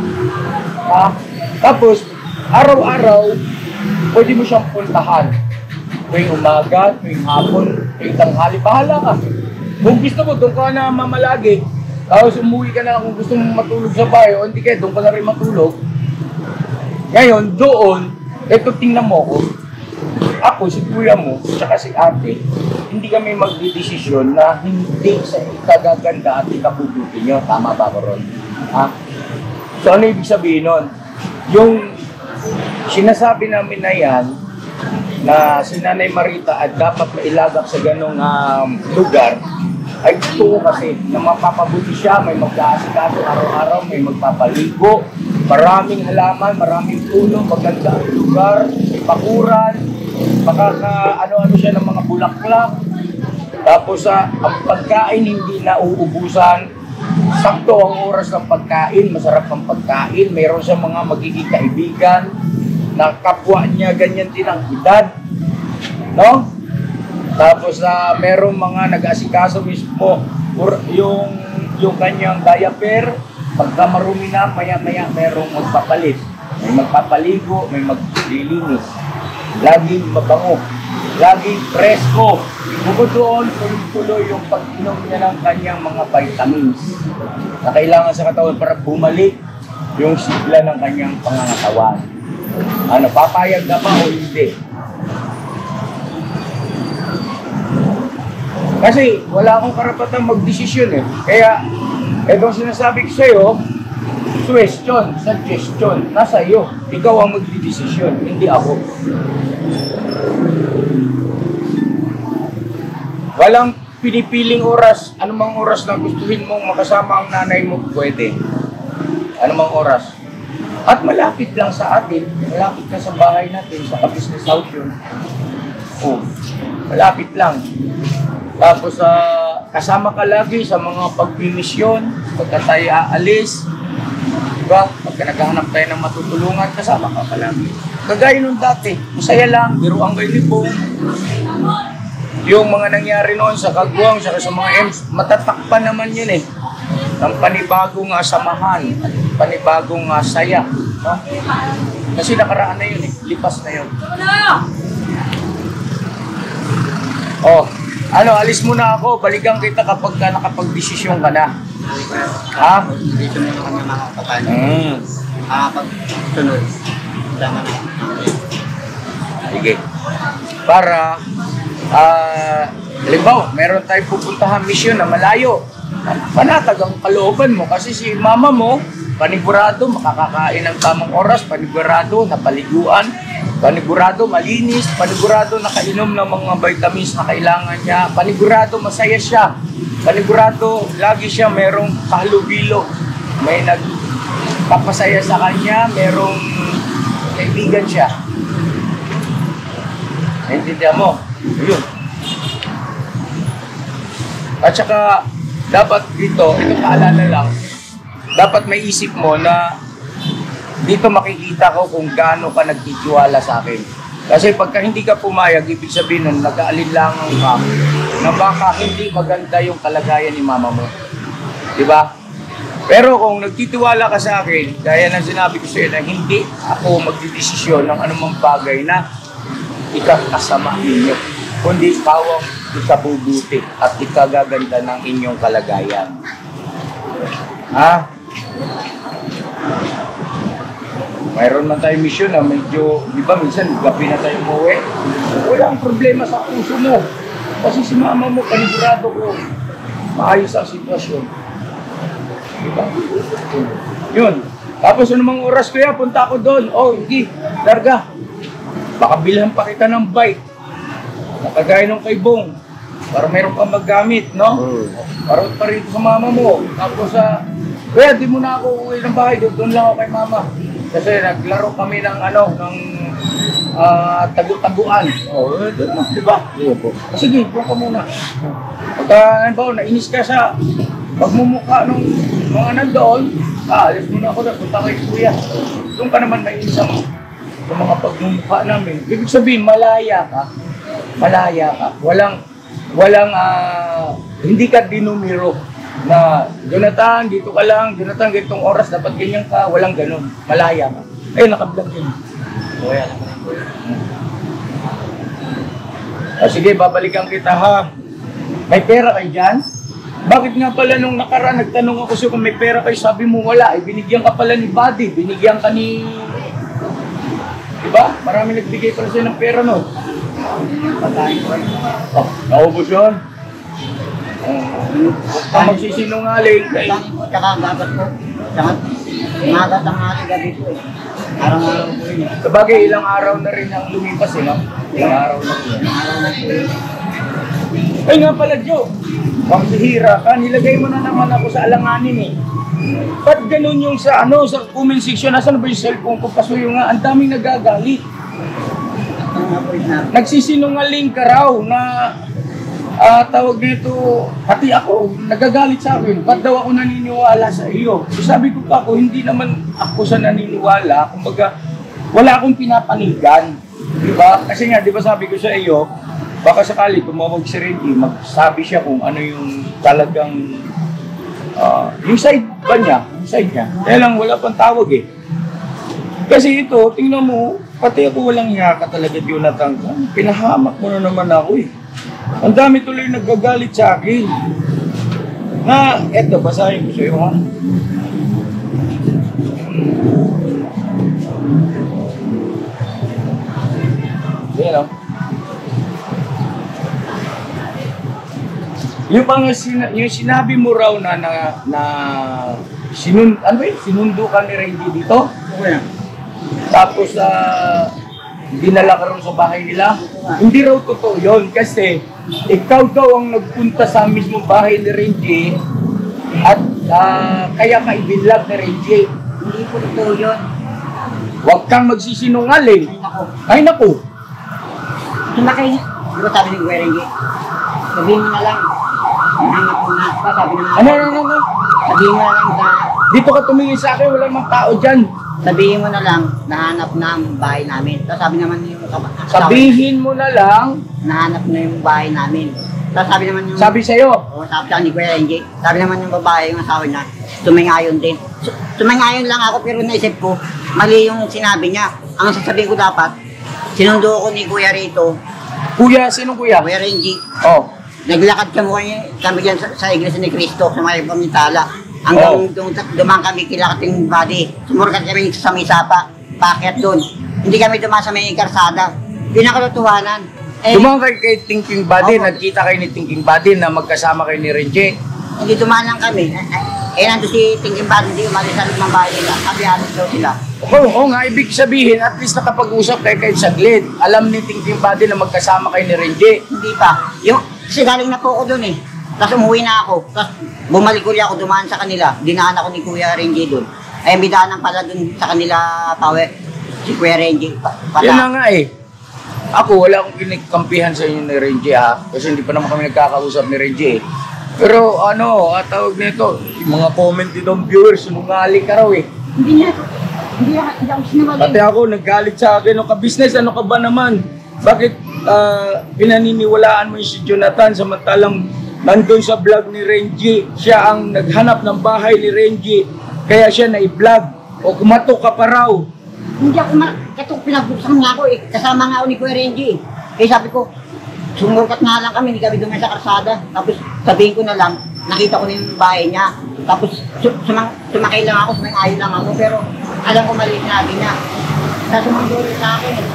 Tapos, araw-araw, pwede mo siyang puntahan. Tuwing umaga, tuwing hapon, tuwing tanghali, bahala ka. Kung gusto mo, doon ka na mamalagi. Tapos umuwi ka na kung gusto mo matulog sa bahay, o hindi kaya, doon ka na rin matulog. Ngayon, doon, eto tingnan mo ko. Ako, si kuya mo, tsaka si ate, hindi kami magdidesisyon na hindi sa ikagaganda at ikabubuti nyo. Tama ba ko ron? Ha? So ano ibig sabihin nun? Yung sinasabi namin na yan, na si Nanay Marita at dapat mailagak sa ganong lugar, ay gusto ko kasi na mapapabuti siya, may mag-aasikaso araw-araw, may magpapaligo, maraming halaman, maraming puno, maganda ang lugar, may bakuran, ano-ano siya ng mga bulaklak. Tapos ang pagkain hindi na uubusan. Sakto ang oras ng pagkain, masarap ang pagkain. Meron siyang mga magiging kaibigan na kapwa niya ganyan din ang edad. No? Tapos merong mga nag-asikaso mismo yung kanyang diaper. Pagka marumi na, maya-maya merong magpapalit. May magpapaligo, may maglilinis. Laging mabango, laging presko. Bukod doon, tuloy-tuloy yung pag-inom niya ng kanyang mga vitamins na kailangan sa katawan para bumalik yung sigla ng kanyang pangangatawan. Ano, papayag na ba o hindi? Kasi wala akong karapatan magdesisyon eh. Kaya, itong sinasabi ko sa'yo, suggestion, nasa iyo. Ikaw ang magdidesisyon, hindi ako. Walang pinipiling oras. Anumang oras na gustuhin mong makasama ang nanay mo, pwede. Anumang oras. At malapit lang sa atin, malapit na sa bahay natin, sa business house yun. Oh, malapit lang. Tapos kasama ka lagi sa mga pagbimisyon, pagka tayo aalis. Diba? Pagka naghahanap tayo ng matutulungan, kasama ka palagi. Kagaya nung dati, masaya lang, biruan kayo ni Bong. Yung mga nangyari noon sa Kagwang, saka sa mga EMS, matatakpan naman yun eh. Ng panibagong samahan, at panibagong saya. No? Kasi nakaraan na yun eh, lipas na yun. Oh, alis muna ako, balikan kita kapag nakapag-desisyon ka na. Ha?
Dito na naman na nakakatayo. Pag-sunod.
Sige. Para, halimbawa, meron tayong pupuntahan misyon na malayo. Panatag ang kalooban mo kasi si mama mo, panigurado, makakakain ng tamang oras, panigurado, napaliguan, panigurado, malinis, panigurado, nakainom ng mga vitamins na kailangan niya, panigurado, masaya siya, panigurado, lagi siya merong kahalubilo, may nagpapasaya sa kanya, merong kaibigan siya. Naintindihan mo? Ayun. At saka, dapat dito, ito paalala lang, dapat may isip mo na dito makikita ko kung gaano ka nagtitiwala sa akin. Kasi pagka hindi ka pumayag, ibig sabihin nun, nag-aalinlangan ka na baka hindi maganda yung kalagayan ni mama mo. Diba? Pero kung nagtitiwala ka sa akin, gaya ng sinabi ko sa'yo na hindi ako magdidesisyon ng anumang bagay na ikakasama ninyo, kundi pawang ikabubuti at ikagaganda ng inyong kalagayan. Ha? Mayroon man tayong mission na medyo, di ba minsan gabi na tayo umuwi, walang problema sa puso mo. Kasi si mama mo, panigurado ko, maayos ang sitwasyon. Diba? Yun. Tapos anumang oras kaya, punta ako doon. Oh, hindi, larga. Baka bilhan pa kita ng bike. Nakagaya nung kay Bong. Para mayroon kang maggamit, no? Parot pa rin sa mama mo. Tapos kaya di mo na ako uwi ng bahay. Doon lang ako kay mama. Kasi naglaro kami ng tagu-taguan. Oh, doon na, di ba? Sige, doon ka muna. Pagka, nainis ka sa pagmumukha ng mga nandoon, alis muna ako na, punta kay kuya. Doon ka naman nainis sa mga pagmumukha namin. Ibig sabihin, malaya ka. Malaya ka. Walang, hindi ka dinumiro. Na, Jonathan, dito ka lang, Jonathan, ganitong oras, dapat ganyan ka, walang ganun, malaya ka. Eh, nakablog yun.
Kuya naman yung kuya.
Sige, babalikan kita ha. May pera kayo dyan? Bakit nga pala nung nakaraan, nagtanong ako sa'yo kung may pera kayo, sabi mo wala, eh, binigyan ka pala ni Buddy, binigyan ka ni... Diba? Marami nagbigay pala sa'yo ng pera no?
Pagkain ko.
Oh, naubos yun. Huwag ka magsisinungaling.
Pagkain ko, tsaka gatas ko. Tsaka magat ang aking gabi ko eh. Araw-araw ko yun.
Sabagay, ilang araw na rin ang lumipas eh, no? Ilang araw na rin.
Araw na ko yun.
Ay nga pala, Joe. Pang sihira ka, nilagay mo na naman ako sa alanganin eh. Ba't ganun yung sa sa comment section? Nasaan ba yung cellphone ko? Pasuyo nga, ang daming nagagalit.
Ang nga po na.
Nagsisinungaling ka raw na tawag dito, pati ako, nagagalit sa akin. Ba't daw ako naniniwala sa iyo? So, sabi ko pa ako, hindi naman ako sa naniniwala. Kumbaga, wala akong pinapanigan. Diba? Kasi nga, di ba sabi ko sa iyo, baka sakali tumawag si Reggie, magsabi siya kung ano yung talagang yung side ba niya, yung side niya. Kaya lang wala pang tawag eh. Kasi ito, tingnan mo, pati ako walang yaka talaga, Jonathan. Pinahamak mo na naman ako eh. Ang dami tuloy nagagalit sa akin. Na, eto, basahin ko sa iyo ha. Yan o. Yung sinabi mo raw sinundo ka ni Reggie dito?
Kuya.
Tapos dinala ka raw sa bahay nila? Hindi raw totoo yun kasi ikaw daw ang nagpunta sa mismong bahay ni Reggie at kaya ka ibilag ni Reggie.
Hindi po totoo yun.
Huwag kang magsisinungaling.
Ay nako.
Ay naku!
Sumakay. Di ba sabi ni Kuya Renji? Sabihin mo na lang. Hanap mo na. Ba, sabi naman.
Ano?
Sabihin mo na lang sa...
Dito ka tumingin sa akin, wala mang tao dyan.
Sabihin mo na lang, nahanap na ang bahay namin. Tapos sabi naman yung...
Sabihin mo na lang,
Nahanap na yung bahay namin. Tapos sabi naman yung...
sabi sa'yo.
Oo, sabi sa ni Kuya Renji. Sabi naman yung babae, yung asawa niya, tumingayon din. Tumingayon lang ako pero naisip ko, mali yung sinabi niya. Ang sasabihin ko dapat, sinundo ko ni Kuya rito,
Kuya, sinong kuya?
Kuya Renji.
Oh.
Naglakad kami dyan sa Iglesia ni Cristo, sa may Pamintala. Hanggang dumaan kami kila Kating Body. Sumurkat kami sa may sapa, paakyat doon. Hindi kami dumaan sa may karsada. Pinakalotuhanan.
Dumang kay Thinking Body,
Opo.
nagkita kayo ni Thinking Body na magkasama kayo ni Reggie.
Hindi dumaan lang kami. Nandun si Thinking Body, hindi umalis sa lumang bahay nila. Sabi halos daw sila.
Oo nga, ibig sabihin, at least nakapag-usap kayo kahit saglit. Alam ni Thinking Body na magkasama kayo ni Reggie.
Hindi pa. Kasi galing na po ako doon eh. Tapos umuwi na ako. Tapos bumalik ulit ako, dumaan sa kanila. Dinaan ako ni Kuya Renji doon. Ay, may daanan pala doon sa kanila, Pawe. Si Kuya Renji.
Yan na nga eh. Ako, wala akong kinikampihan sa inyo ni Reggie ha. Kasi hindi pa naman kami nagkakausap ni Reggie eh. Pero tawag nito, yung mga comment dito ng viewers, sinungaling ka raw eh.
Hindi ako sinungaling.
Pati ako, naggalit sa akin, ano ka business, ano ka ba naman? Bakit pinaniniwalaan mo yung si Jonathan samantalang nandun sa vlog ni Reggie, siya ang naghanap ng bahay ni Reggie, kaya siya na-vlog o kumatok ka pa raw.
Hindi ako katong pinagbuksan nga ako eh. Kasama nga ako ni Kuya Renji eh. Kaya sabi ko, sumurkat nga lang kami, hindi kami dumaan sa karsada. Tapos sabihin ko na lang, nakita ko na yung bahay niya. Tapos sumakay lang ako, sumangayo lang ako. Pero alam ko mali sinabi niya. Tapos sumanggulo sa akin eh.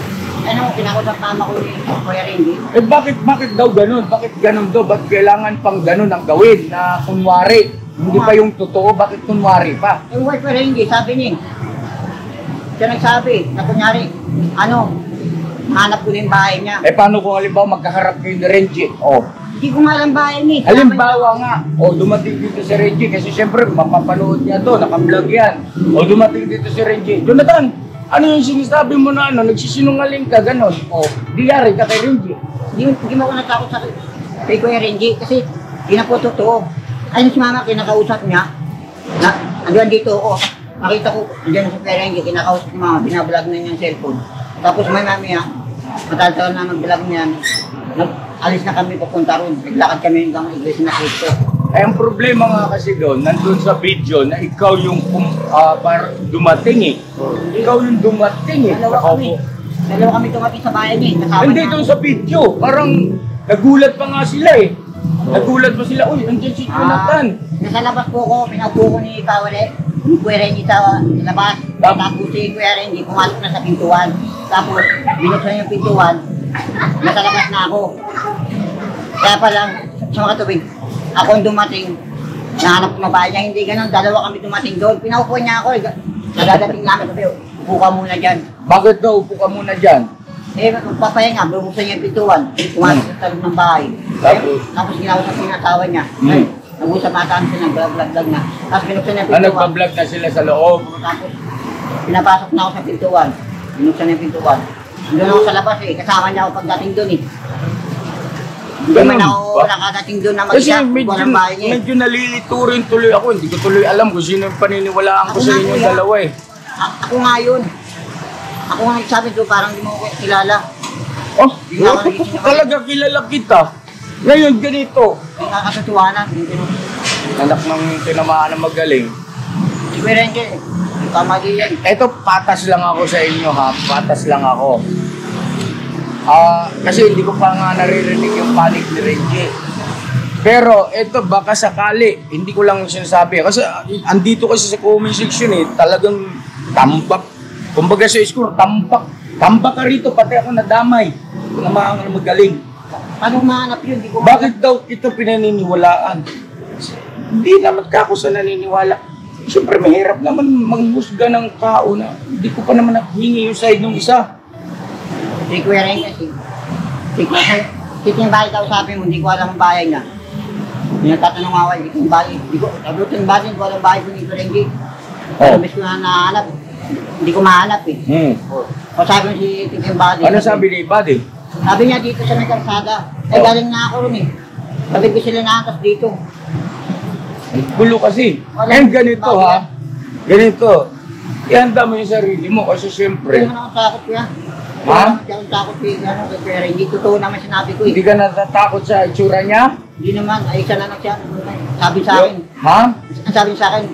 Pinakutang tama ko ni Kuya Renji.
Eh bakit daw ganun? Bakit ganun daw? Ba't kailangan pang ganun ang gawin na kunwari? Hindi pa yung totoo, bakit kunwari pa?
Eh, Kuya Renji, sabi niya, siya nagsabi na kunyari, hanap ko na yung bahay niya.
Eh paano kung halimbawa magkaharap kayo ni Reggie? Oh.
Hindi ko nga alam bahay niya.
Halimbawa nga, dumating dito si Reggie kasi siyempre mapapanood niya to, naka-vlog yan. Dumating dito si Reggie. Jonathan, ano yung sinasabi mo na nagsisinungaling ka, ganon? Di yari ka kay Reggie.
Hindi mo ako natakot sa kay Kuya Renji kasi hindi na po totoo. Ayun si Mama, kinakausap niya. Andiyan dito ako. Nakita ko, andiyan si Kuya Renji, kinakausap ko Mama, binablog na niyang cellphone. Tapos may mami matagal na mag-vlog niyan. Alis na kami papunta ron. Naglakad kami hanggang Iglesia na Cristo.
Ay, ang problema nga kasi doon, nandun sa video na ikaw yung parang dumating eh. Ikaw yung dumating eh.
Dalawa kami dumating sa bayan niya. Kasama
Hindi
niya.
doon sa video. Parang nagulat pa nga sila eh. Nagulat pa sila, uy, andyan si Jonathan.
Nasa labas po ko, pinaupo ko ni Kawale. Kuya Renji sa labas. Tapos si Kuya Renji pumasok na sa pintuan. Tapos binuksan yung pintuan. Nasa labas na ako. Kaya pa lang, sa mga tubig, ako ang dumating. Nahanap ko mabahay niya, hindi ganun. Dalawa kami dumating doon. Pinaupo niya ako. Nagadating namin, sabi, upo ka muna dyan.
Bakit daw upo ka muna dyan?
Eh, papahinga, bubuksan niya yung pintuan. Pumasok sa talong ng bahay. Tapos ginausap niya yung asawa niya. Nag-usap mataan sila, nag-vlog na. Tapos binuksan niya yung pintuan.
Nagpa-vlog na sila sa loob.
Tapos, pinapasok na ako sa pintuan. Binuksan niya yung pintuan. Doon ako sa labas eh. Kasama niya ako pagdating doon eh. Hindi man ako nakadating doon na
Kasi
mag-iyak. Walang bahay niya eh.
medyo nalilito rin tuloy ako. Hindi ko tuloy alam kung sino yung paniniwalaan ko
Ako
sa
nga,
inyong
kuya.
dalawa eh.
Ako nga yun. Ako nga nagsabi doon, parang hindi mo ko kilala.
Oh,
Hindi ako nagisinungaling.
talaga kilala kita. Ngayon ganito.
Hindi nakakatuwanan.
Anak ng tinamaan na magaling.
Si Kuya Renji, tama din yan.
Eto, patas lang ako sa inyo ha. Patas lang ako. Kasi hindi ko pa nga naririnig yung panic ni Renji. Pero eto, baka sakali, hindi ko lang sinasabi. Kasi andito kasi sa comment section eh, talagang tambak. Kumbaga sa school, tambak. Tambak ka rito, pati ako nadamay. Tinamaan na magaling.
Paano mahanap yun? Hindi ko
Bakit daw ito pinaniniwalaan? Hindi naman ka ako sa naniniwala. Siyempre, mahirap naman manghusga ng tao na hindi ko pa naman nahingi yung side ng isa.
Si Kuya Renji, Kit yung bahay daw sabi mo, hindi ko alam ang bahay niya. Nagtatanong ako, hindi ko yung bahay. Hindi ko, sabi ko yung bahay, hindi ko alam ang bahay ko ni Kuya Renji.
Oh.
Sabi ko na nahanap. Hindi ko mahanap eh. O sabi mo si Kit yung bahay.
Ano sabi ni Buddy?
Sabi niya dito sa may kalsada. Eh, galing na ako rin eh. Sabi ko sila nakakas dito.
Gulo kasi. And ganito ha. Ganito. Ihanda mo yung sarili mo kasi
Hindi
siyempre.
naman ako takot kuya.
Ha?
Hindi ako takot kuya. Kay Kuya Renji. Totoo naman sinabi ko eh.
Hindi ka natatakot sa itsura niya?
Hindi naman. Ay, isa na siya. Sabi sa akin.
Ha?
Ang sabi sa akin,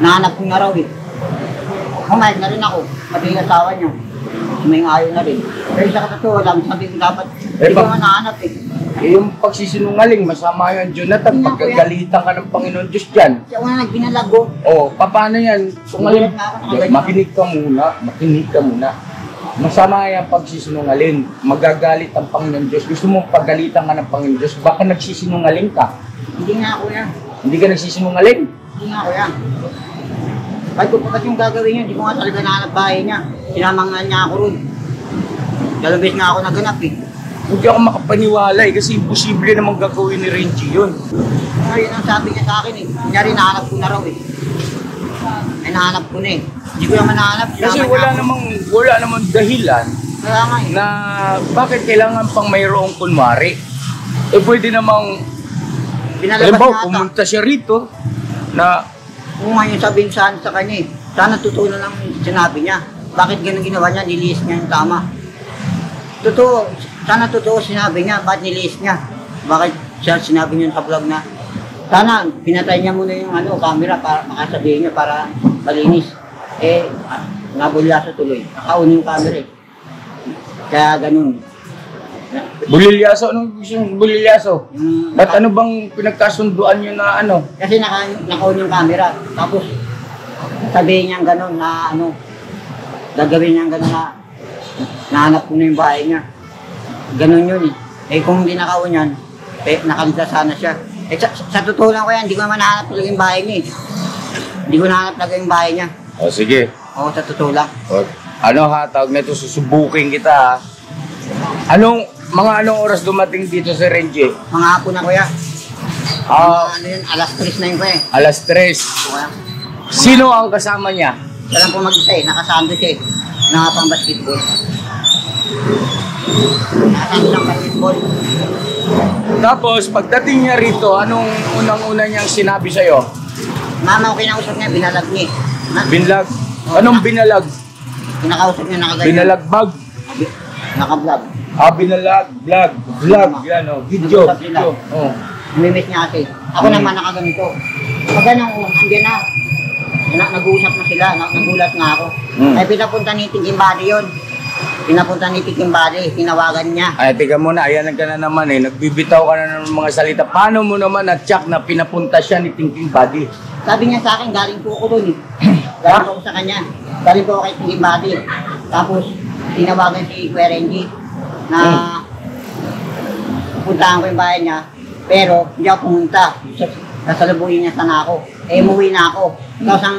nahanap ko na raw eh. Kumayag na rin ako. Pati yung asawa niya. May ayaw na rin. Pero sa katotoo lang, sabi ko dapat, hindi ko man nahanap eh.
Eh, yung pagsisinungaling, masama yan, Jonathan.
Hindi na,
Pagkagalitan ka ng Panginoon Diyos dyan.
Siya una nagbinalag ko.
Oh, paano yan? Sungaling.
Gulat na ako, nakaganyan.
Makinig ka muna. Makinig ka muna. Masama yan pagsisinungaling. Magagalit ang Panginoon Diyos. Gusto mong pagalitan ka ng Panginoon Diyos, baka nagsisinungaling ka.
Hindi nga kuya.
Hindi ka nagsisinungaling?
Hindi nga kuya. Kahit kung pagkat yung gagawin niya, hindi ko nga talaga nahanap bahay niya. Sinamang nga niya ako ron. Dalawang beses nga ako naganap eh.
Hindi ako makapaniwala eh, kasi imposible namang gagawin ni Renji yun.
Ayun ang sabi niya sa akin eh. Kunyari nahanap ko na raw eh. Ay nahanap ko na eh. Hindi ko naman nahanap.
Kasi
sinama
wala
niya ako.
namang dahilan
Kaya nga eh.
na bakit kailangan pang mayroong kunwari. Eh pwede namang,
Pinalabas
alam
niya
ba,
ata.
pumunta siya rito na
Kung nga yung sabihin sa kanya eh. Sana totoo na lang yung sinabi niya. Bakit ganun ginawa niya? Niliis niya yung tama. Totoo. Sana totoo sinabi niya. Bakit niliis niya? Bakit siya sinabi niya sa vlog na sana pinatay niya muna yung camera para makasabihin niya para malinis. Eh, nabulyaso tuloy. Nakauna yung camera eh. Kaya ganun.
bulilyaso. Anong gusto ng bulilyaso?
Yung,
Ba't ano bang pinagkasunduan nyo na ano?
kasi nakaon yung camera. Tapos, sabihin niya gano'n na gagawin niya gano'n na nahanap ko na yung bahay niya. Gano'n yun eh. Eh kung hindi nakaon yan, eh nakaligtas sana siya. Eh sa totoo lang ko yan, hindi ko naman nahanap talaga yung bahay niya eh. Hindi ko nahanap talaga yung bahay niya.
O sige.
Oo, sa totoo lang.
Ano ha, tawag na ito, susubukin kita ha. Anong oras dumating dito sa Renji?
Mga hapon na kuya.
Ah,
Yun, alas 3 na yun kuya.
alas 3.
Kuya.
Sino ang kasama niya?
Siya lang po mag-isa eh, nakasando siya eh. Nakapang basketball. Nakasando ng basketball.
Tapos, pagdating niya rito, anong unang-una niyang sinabi sa'yo?
Mama ko kinausap niya, binalag niya eh.
Binlag? Anong binalag?
Kinakausap niya nakaganyan.
Binalagbag?
Naka-vlog.
Binalag, vlog, yan o, video. Oh.
Namimiss niya kasi. Ako naman nakaganito. Pag ganun, andyan na. Nag-uusap na sila, nagulat nga ako. Ay pinapunta ni Tingking Body yun. Pinapunta ni Tingking Body, tinawagan niya.
Ay, tika muna, ayan ka na naman eh. Nagbibitaw ka na ng mga salita. Paano mo naman na-check na pinapunta siya ni Tingking Body?
Sabi niya sa akin, galing po ako dun eh. Galing po ako sa kanya. Galing po ako kay Tingking Body. Tapos, tinawagan si Kuya Renji na pupuntahan ko yung bahay niya. Pero, hindi ako pumunta. Sasalubuhin niya sana ako. Eh, umuwi na ako. Tapos ang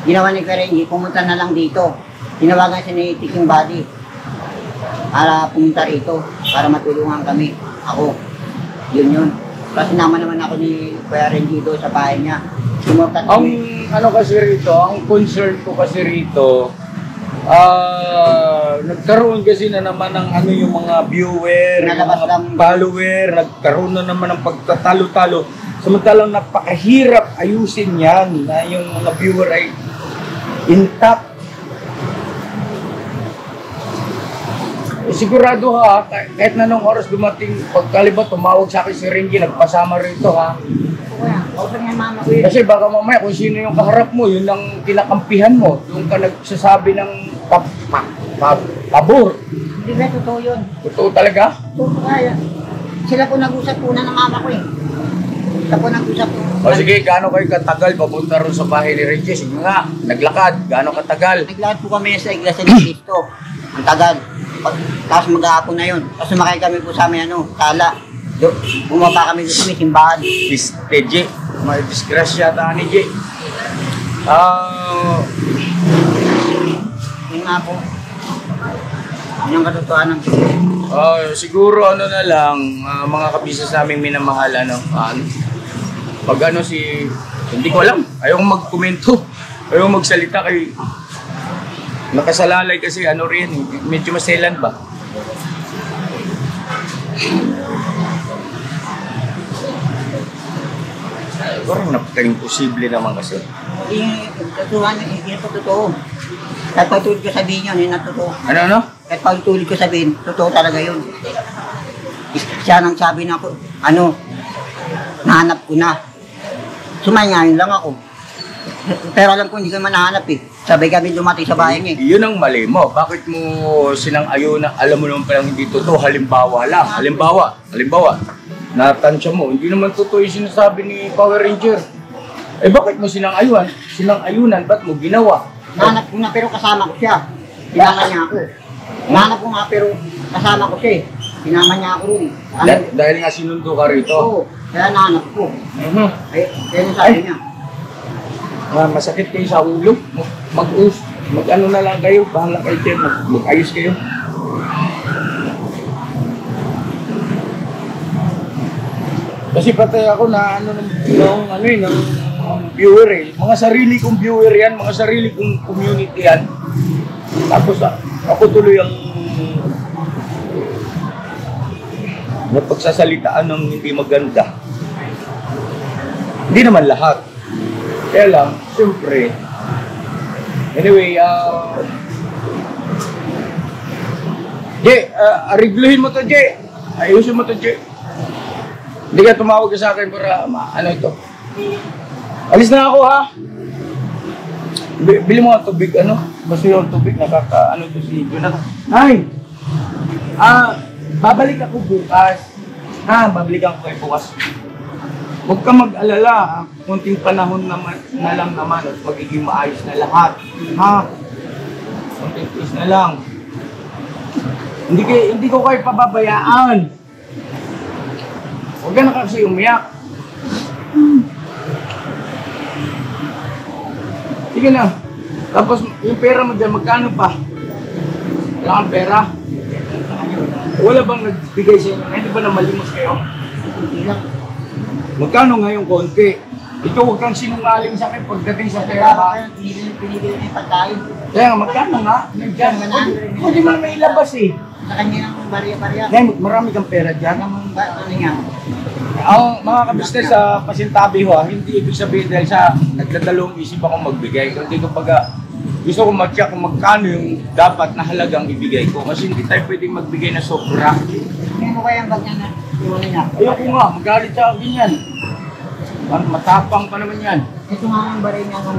ginawa ni Kuya Renji, pumunta na lang dito. Tinawagan siya ni Tingking Body para pumunta rito, para matulungan kami. Ako, yun. Kasi naman ako ni Kuya Renji doon sa bahay niya. Sumurkat
Ang
kami.
ano kasi rito, ang concern ko kasi rito, nagkaroon kasi na naman ng ano yung mga viewer, yung
Nalabas
mga
lang.
follower, nagkaroon na naman ng pagtatalo-talo. Samantalang napakahirap ayusin yan na yung mga viewer ay intact. Sigurado ha, kahit na nung oras dumating, pagkaliba tumawag sa akin si Renji, nagpasama rito ha.
Kuya, kausap niya mama ko yun.
Kasi baka mamaya kung sino yung kaharap mo, yun ang kinakampihan mo. Yung ka nagsasabi ng pabor.
Hindi ba totoo yun?
Totoo talaga?
Totoo kaya. Sila po nag-usap po na ng mama ko eh. Sila po nag-usap po.
O sige, gaano kayo katagal papunta ron sa bahay ni Renji? Sige nga, naglakad, gaano katagal?
Naglakad po kami sa Iglesia ni Cristo. Ang tagal. Tapos mag-aapon na yun. Tapos sumakay kami po sa amin, tala. Bumaba kami sa simbahan.
J, may disgrasya ta ni J.
Yun nga po. Yun ang katotohanan po.
Siguro ano na lang, mga kabisnes naming minamahal, pag hindi ko alam, ayaw magkomento, ayaw magsalita kay nakasalalay kasi rin, medyo maselan ba? Parang napaka-imposible naman kasi.
Yung katotohanan, yun po totoo. Kahit pagtulid ko sabihin yun, yun ang totoo.
Ano?
Kahit pagtulid ko sabihin, totoo talaga yun. Siya nang sabi na ako, nahanap ko na. Sumayangayin lang ako. Pero alam ko hindi ko manahanap eh. Sabay kami dumating sa bahay niya eh.
Yun ang mali mo. Bakit mo sinang-ayo na alam mo naman palang hindi totoo? Halimbawa lang. Halimbawa. Natansya mo. Hindi naman totoo yung sinasabi ni Power Ranger. Eh bakit mo sinang-ayunan? Sinang-ayunan, ba't mo ginawa?
Nahanap ko na pero kasama ko siya. Sinama niya ako. Nahanap ko nga pero kasama ko siya eh. Sinama niya ako rin.
Dahil nga sinundo ka rito.
Oo. Kaya nahanap ko. Ay, kaya yung sabi niya.
Masakit kayo sa ulo. Mag-ano na lang kayo. Bahala kayo dyan. Mag-ayos kayo. Kasi patay ako na ng viewer eh. Mga sarili kong viewer yan, mga sarili kong community yan. Tapos ako tuloy ang napagsasalitaan ng hindi maganda. Hindi naman lahat. Kaya lang, siyempre, anyway, Jay, arigluhin mo to, Jay. Ayusin mo to, Jay. Hindi ka tumawag ka sa akin para ano ito. Alis na ako, ha? Bili mo nga tubig, Basta yung tubig, nakaka-ano to si Jonathan. Ay! Babalik ako bukas. Babalik ako kayo bukas. Huwag ka mag-alala, konting panahon naman, na lang naman at magiging maayos na lahat. Konting tiis na lang. Hindi ko kayo pababayaan. Huwag ka na kasi umiyak. Sige na. Tapos yung pera mo dyan, magkano pa? Wala kang pera? Wala bang nagbigay sa inyo? Hindi ba na malimos kayo?
Hindi lang.
Magkano nga yung konti? Ito, huwag kang sinungaling sa akin pagdating sa pera.
Kaya pinibili niya yung pagkain.
Kaya nga, magkano nga? Nandiyan. Pwede mo naman ilabas eh.
Sa kanya ng barya-barya.
Ngayon, marami kang pera dyan.
Ano niya?
Ang mga kabisnes sa pasintabi ho, hindi ibig sabihin dahil sa nagdadalawang isip ako magbigay. Hindi ko gusto ko mag-check kung magkano yung dapat na halagang ibigay ko. Kasi hindi tayo pwedeng magbigay na sobra.
Hindi mo kaya ang bag niya na iwan niya.
Ayoko nga, magalit sa akin yan. Matapang pa naman yan.
Ito nga ang baray niya kung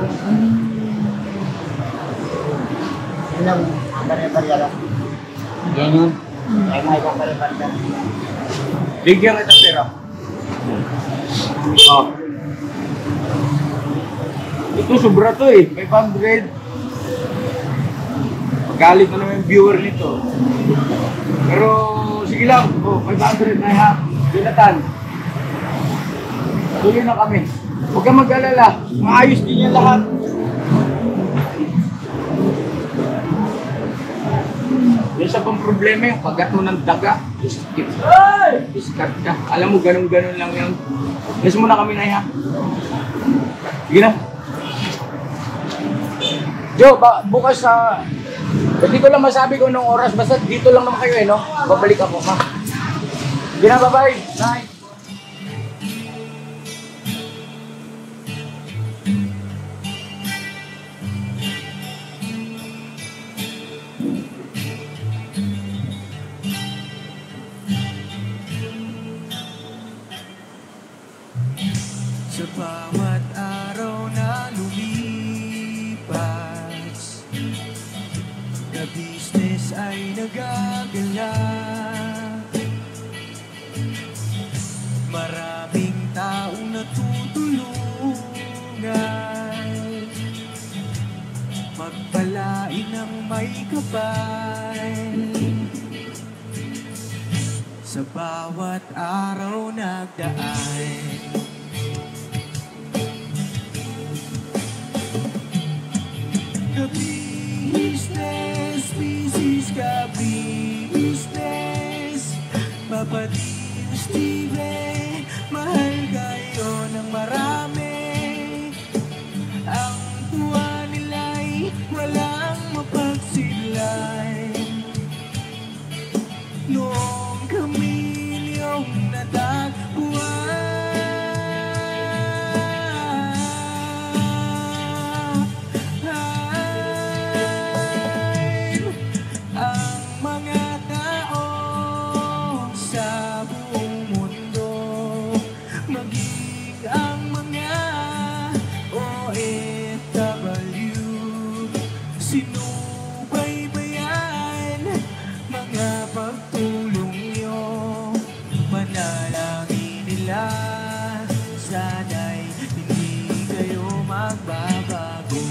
ilang baray-baray lang. Yan yun. Ay mga ibang baray-baray lang.
Bigyan kita pera. Oh. Ito sobra to eh. 500. Magalit na naman yung viewer nito. Pero sige lang. Oh, 500 na ha. Jonathan. Tuloy na kami. Huwag kang mag-alala. Maayos din yan lahat. Yung sa pang problema yung pagkat mo ng daga. Discard ka. Alam mo, ganun-ganun lang yan. Yes mo na kami na ha. Sige na. Jo, bukas sa... Hindi ko lang masabi kung anong oras. Basta dito lang naman kayo eh, no? Babalik ako, ha? Sige na, bye-bye. Night.
Sa bawat araw na lumipas, na business ay nagagala. Maraming taong natutulungan, magpalain ng may kapal. Sa bawat araw nagdaan, business, business ka business. Papadin Steve, mahal kayo ng marami. Ang tuwa nila'y walang mapagsilay. Noong kami niyong natagpuan, sinubaybayan mga pagtulong nyo. Manalangin nila, sana'y hindi kayo magbabago.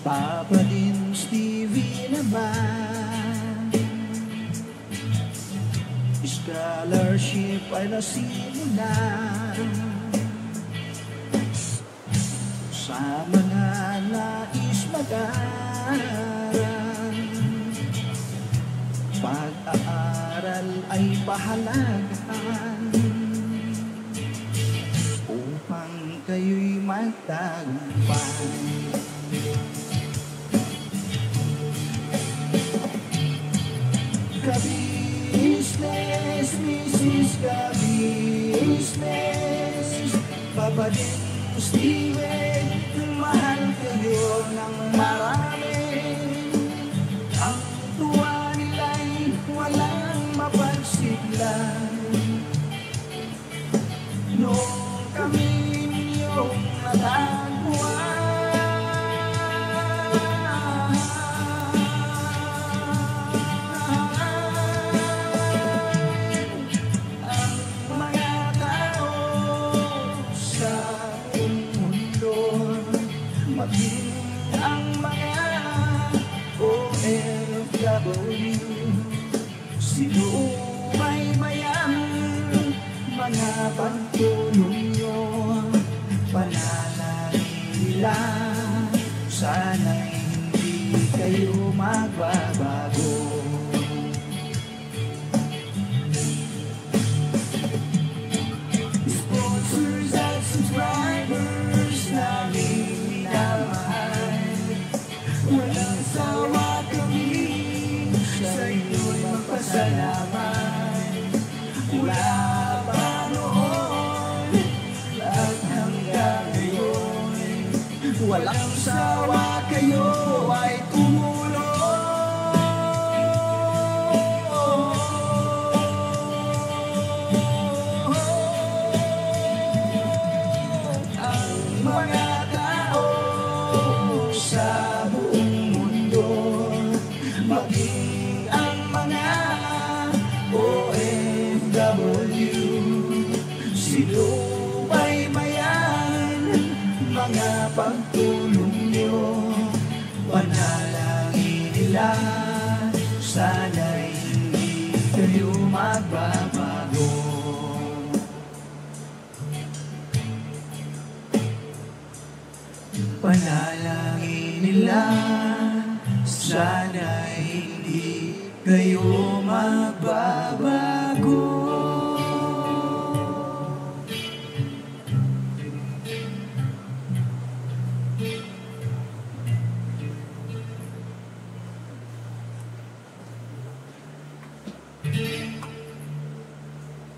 Papa din Stevie naman, scholarship ay nasimulan. Sa mga nais mag-aaral, pag-aaral ay pahalagahan upang kayo'y magtagumpay. Ka-business, Mrs. Ka-business, Papa din Steven, mahal kayo ng marami. Ang tuwa nila'y walang mapagsiglan. Noong kami niyong natagpuan, ang mga OFW, sinubaybayan mga pagtulong nyo. Panalangin nila, sana'y hindi kayo magbabago. Sponsors at subscribers namin walang sawa kami sa inyo'y magpasalamat. Mula pa noon at hanggang ngayon, wala nila, sana'y hindi kayo magbabago. Panalangin nila, sana'y hindi kayo magbabago.